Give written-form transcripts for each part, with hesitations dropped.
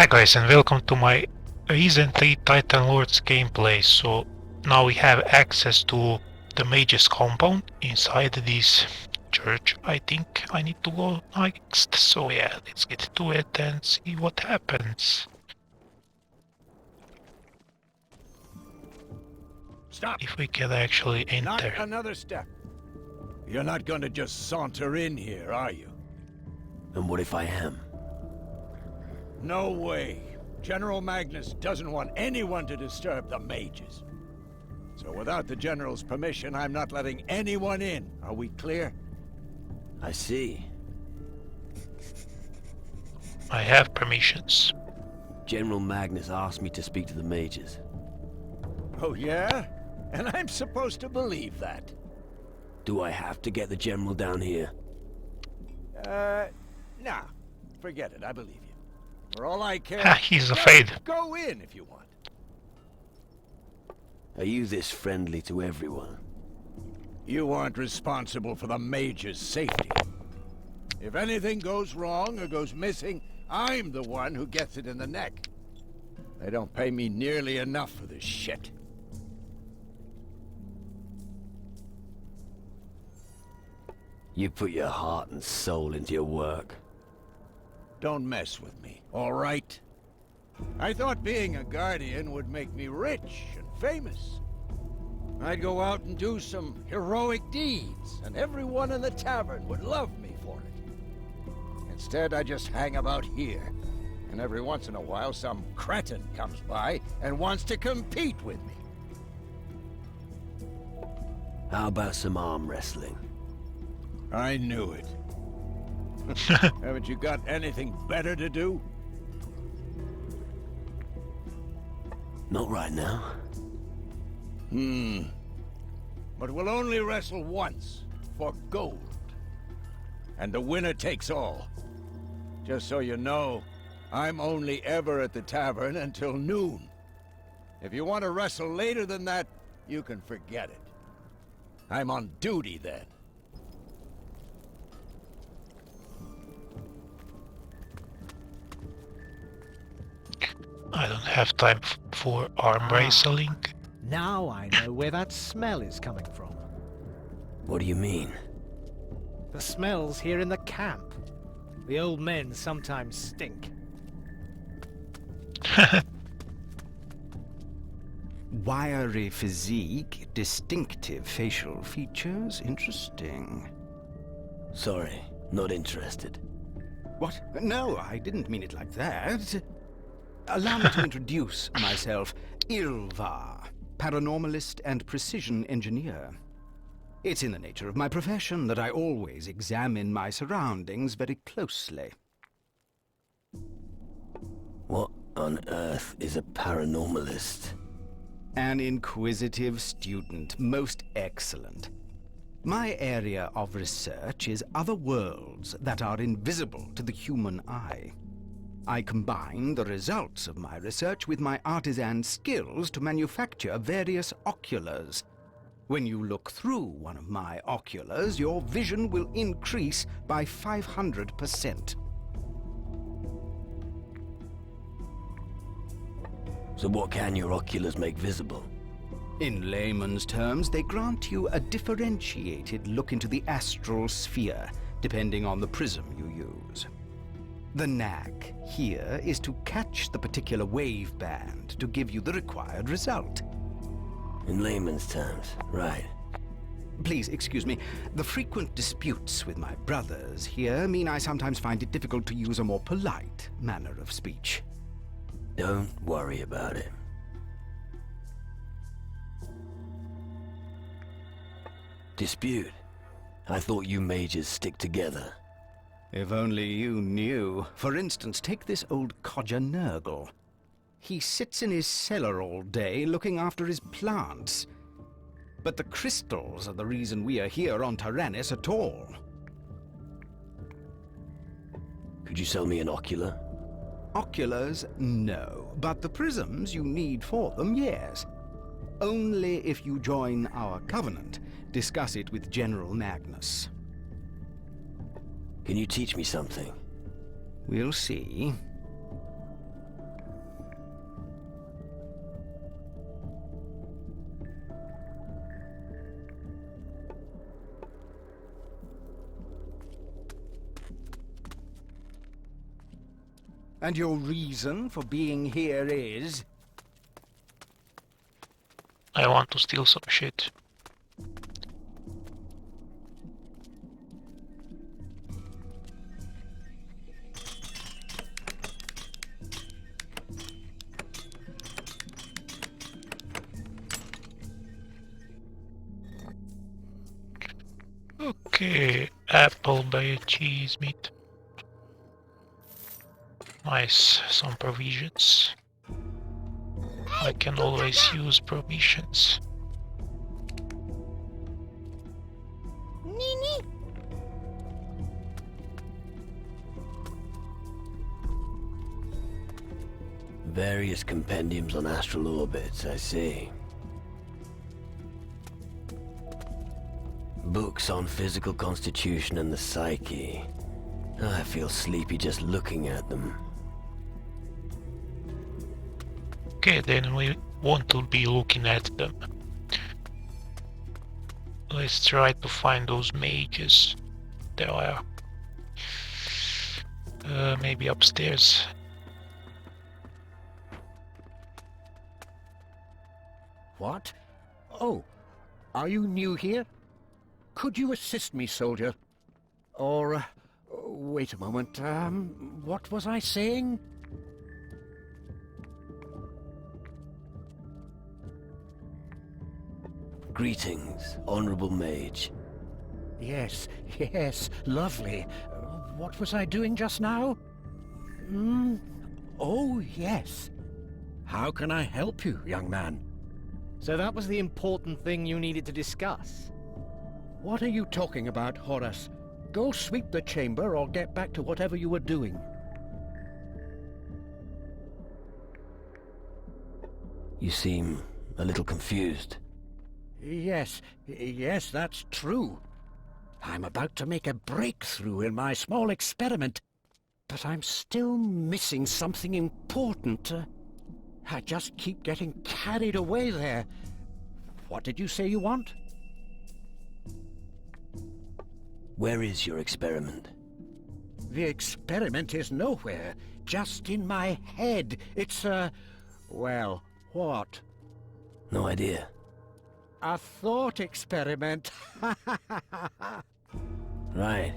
Hi guys and welcome to my recently Titan Lords gameplay. So now we have access to the Mage's compound inside this church. I think I need to go next. So yeah, let's get to it and see what happens. Stop! If we can actually enter. Not another step. You're not gonna just saunter in here, are you? And what if I am? No way. General Magnus doesn't want anyone to disturb the mages. So without the General's permission, I'm not letting anyone in. Are we clear? I see. I have permissions. General Magnus asked me to speak to the mages. Oh yeah? And I'm supposed to believe that? Do I have to get the General down here? Nah. Forget it, I believe you. For all I care, He's afraid. Go in if you want. Are you this friendly to everyone? You aren't responsible for the mage's safety. If anything goes wrong or goes missing, I'm the one who gets it in the neck. They don't pay me nearly enough for this shit. You put your heart and soul into your work. Don't mess with me, all right? I thought being a Guardian would make me rich and famous. I'd go out and do some heroic deeds, and everyone in the tavern would love me for it. Instead, I just hang about here. And every once in a while, some cretin comes by and wants to compete with me. How about some arm wrestling? I knew it. Haven't you got anything better to do? Not right now. But we'll only wrestle once, for gold. And the winner takes all. Just so you know, I'm only ever at the tavern until noon. If you want to wrestle later than that, you can forget it. I'm on duty then. I don't have time for arm wrestling. Now I know where that smell is coming from. What do you mean? The smell's here in the camp. The old men sometimes stink. Wiry physique, distinctive facial features, interesting. Sorry, not interested. What? No, I didn't mean it like that. Allow me to introduce myself. Ilvar, paranormalist and precision engineer. It's in the nature of my profession that I always examine my surroundings very closely. What on earth is a paranormalist? An inquisitive student, most excellent. My area of research is other worlds that are invisible to the human eye. I combine the results of my research with my artisan skills to manufacture various oculars. When you look through one of my oculars, your vision will increase by 500%. So what can your oculars make visible? In layman's terms, they grant you a differentiated look into the astral sphere, depending on the prism you use. The knack here is to catch the particular wave band to give you the required result. In layman's terms, right. Please excuse me. The frequent disputes with my brothers here mean I sometimes find it difficult to use a more polite manner of speech. Don't worry about it. Dispute? I thought you mages stick together. If only you knew. For instance, take this old codger Nurgle. He sits in his cellar all day looking after his plants. But the crystals are the reason we are here on Taranis at all. Could you sell me an ocular? Oculars, no. But the prisms you need for them, yes. Only if you join our covenant. Discuss it with General Magnus. Can you teach me something? We'll see. And your reason for being here is? I want to steal some shit. Okay, apple by cheese meat. Nice, some provisions. I can always use provisions. Various compendiums on astral orbits, I see. Books on physical constitution and the psyche. I feel sleepy just looking at them. Okay, then we want to be looking at them. Let's try to find those mages. There are. Maybe upstairs. What? Oh, are you new here? Could you assist me, soldier? Or, wait a moment, what was I saying? Greetings, Honorable Mage. Yes, lovely. What was I doing just now? Oh, yes. How can I help you, young man? So that was the important thing you needed to discuss. What are you talking about, Horace? Go sweep the chamber or get back to whatever you were doing. You seem a little confused. Yes, that's true. I'm about to make a breakthrough in my small experiment, but I'm still missing something important. I just keep getting carried away there. What did you say you want? Where is your experiment? The experiment is nowhere, just in my head. It's well, what? No idea. A thought experiment. Right.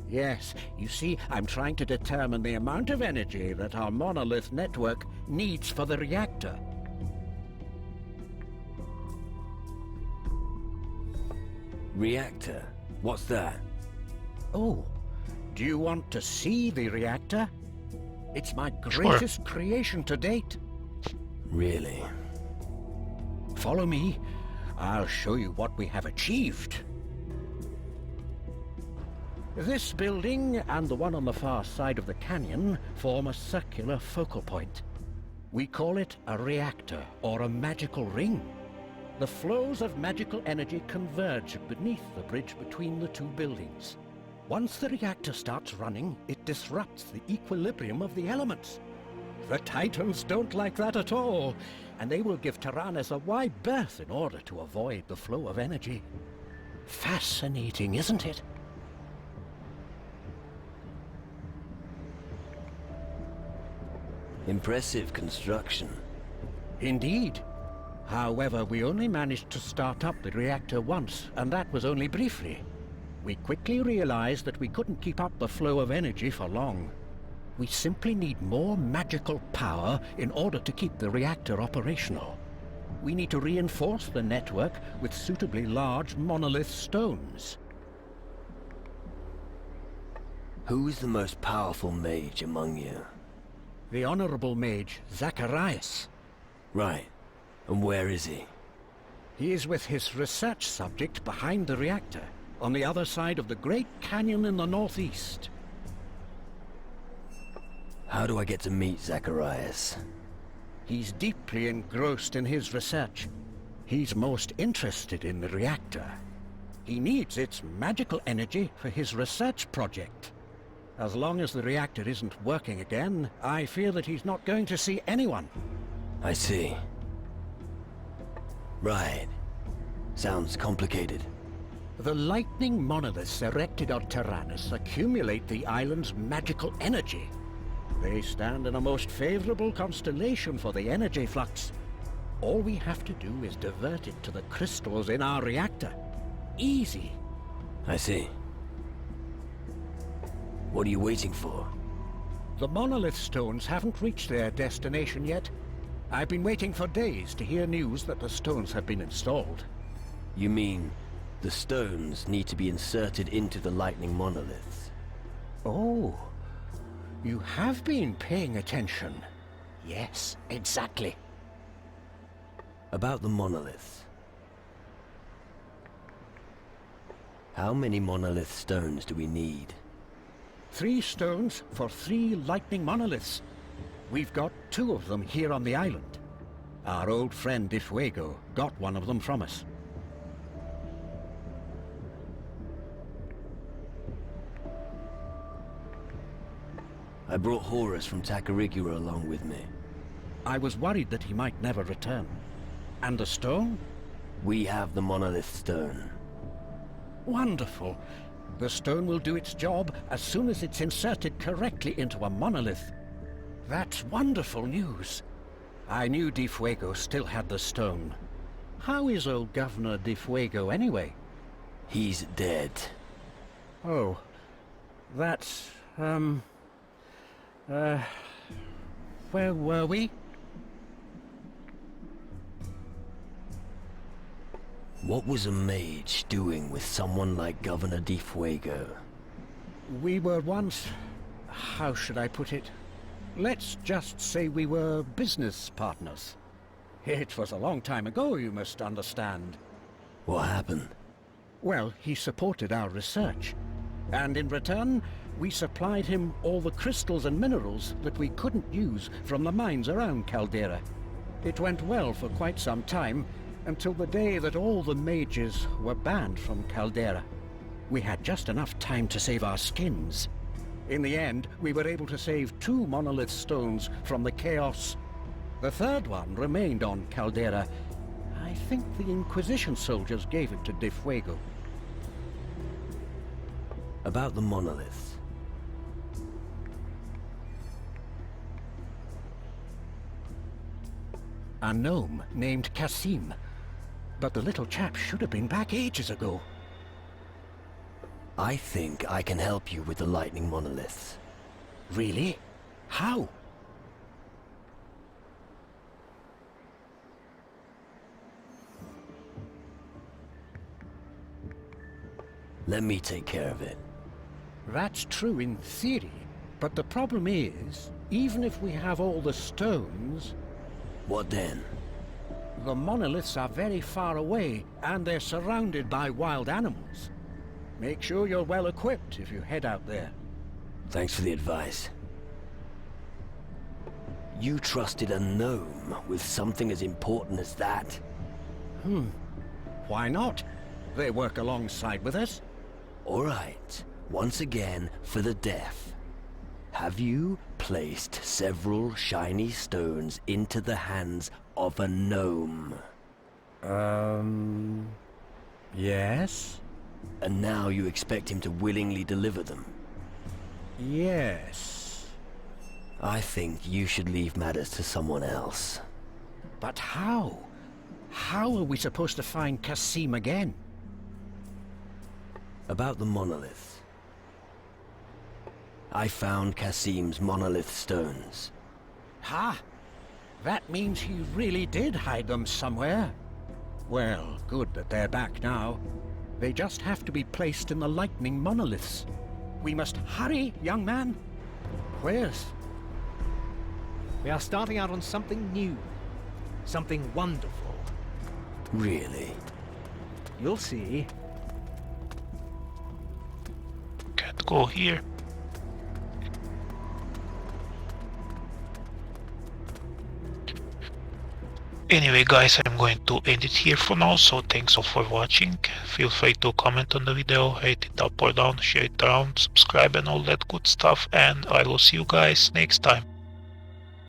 Yes, you see, I'm trying to determine the amount of energy that our monolith network needs for the reactor. Reactor? What's that? Oh, do you want to see the reactor? It's my greatest creation to date. Really? Follow me. I'll show you what we have achieved. This building and the one on the far side of the canyon form a circular focal point. We call it a reactor, or a magical ring. The flows of magical energy converge beneath the bridge between the two buildings. Once the reactor starts running, it disrupts the equilibrium of the elements. The Titans don't like that at all, and they will give Taranis a wide berth in order to avoid the flow of energy. Fascinating, isn't it? Impressive construction. Indeed. However, we only managed to start up the reactor once, and that was only briefly. We quickly realized that we couldn't keep up the flow of energy for long. We simply need more magical power in order to keep the reactor operational. We need to reinforce the network with suitably large monolith stones. Who is the most powerful mage among you? The Honorable Mage, Zacharias. Right. And where is he? He is with his research subject behind the reactor, on the other side of the Great Canyon in the northeast. How do I get to meet Zacharias? He's deeply engrossed in his research. He's most interested in the reactor. He needs its magical energy for his research project. As long as the reactor isn't working again, I fear that he's not going to see anyone. I see. Right. Sounds complicated. The lightning monoliths erected on Taranis accumulate the island's magical energy. They stand in a most favorable constellation for the energy flux. All we have to do is divert it to the crystals in our reactor. Easy. I see. What are you waiting for? The monolith stones haven't reached their destination yet. I've been waiting for days to hear news that the stones have been installed. You mean the stones need to be inserted into the lightning monoliths? Oh, you have been paying attention. Yes, exactly. About the monoliths. How many monolith stones do we need? 3 stones for 3 lightning monoliths. We've got 2 of them here on the island. Our old friend Defuego got one of them from us. I brought Horus from Tacarigua along with me. I was worried that he might never return. And the stone? We have the monolith stone. Wonderful. The stone will do its job as soon as it's inserted correctly into a monolith. That's wonderful news. I knew Defuego still had the stone. How is old Governor Defuego anyway? He's dead. Oh, that's, where were we? What was a mage doing with someone like Governor Defuego? We were once... how should I put it? Let's just say we were business partners. It was a long time ago, you must understand. What happened? Well, he supported our research. And in return, we supplied him all the crystals and minerals that we couldn't use from the mines around Caldera. It went well for quite some time, until the day that all the mages were banned from Caldera. We had just enough time to save our skins. In the end, we were able to save 2 monolith stones from the chaos. The third one remained on Caldera. I think the Inquisition soldiers gave it to Defuego. About the monoliths. A gnome named Kasim. But the little chap should have been back ages ago. I think I can help you with the lightning monoliths. Really? How? Let me take care of it. That's true in theory, but the problem is, even if we have all the stones, What then? the monoliths are very far away, and they're surrounded by wild animals. Make sure you're well equipped if you head out there. Thanks for the advice. You trusted a gnome with something as important as that? Why not? They work alongside with us. All right, once again for the deaf. Have you placed several shiny stones into the hands of a gnome? Yes? And now you expect him to willingly deliver them? Yes. I think you should leave matters to someone else. But how? How are we supposed to find Kasim again? About the monoliths. I found Kasim's monolith stones. Ha! That means he really did hide them somewhere. Well, good that they're back now. They just have to be placed in the lightning monoliths. We must hurry, young man. Where's... We are starting out on something new. Something wonderful. Really? You'll see. Can't go here. Anyway guys, I'm going to end it here for now, so thanks all for watching. Feel free to comment on the video, rate it up or down, share it around, subscribe and all that good stuff, and I will see you guys next time.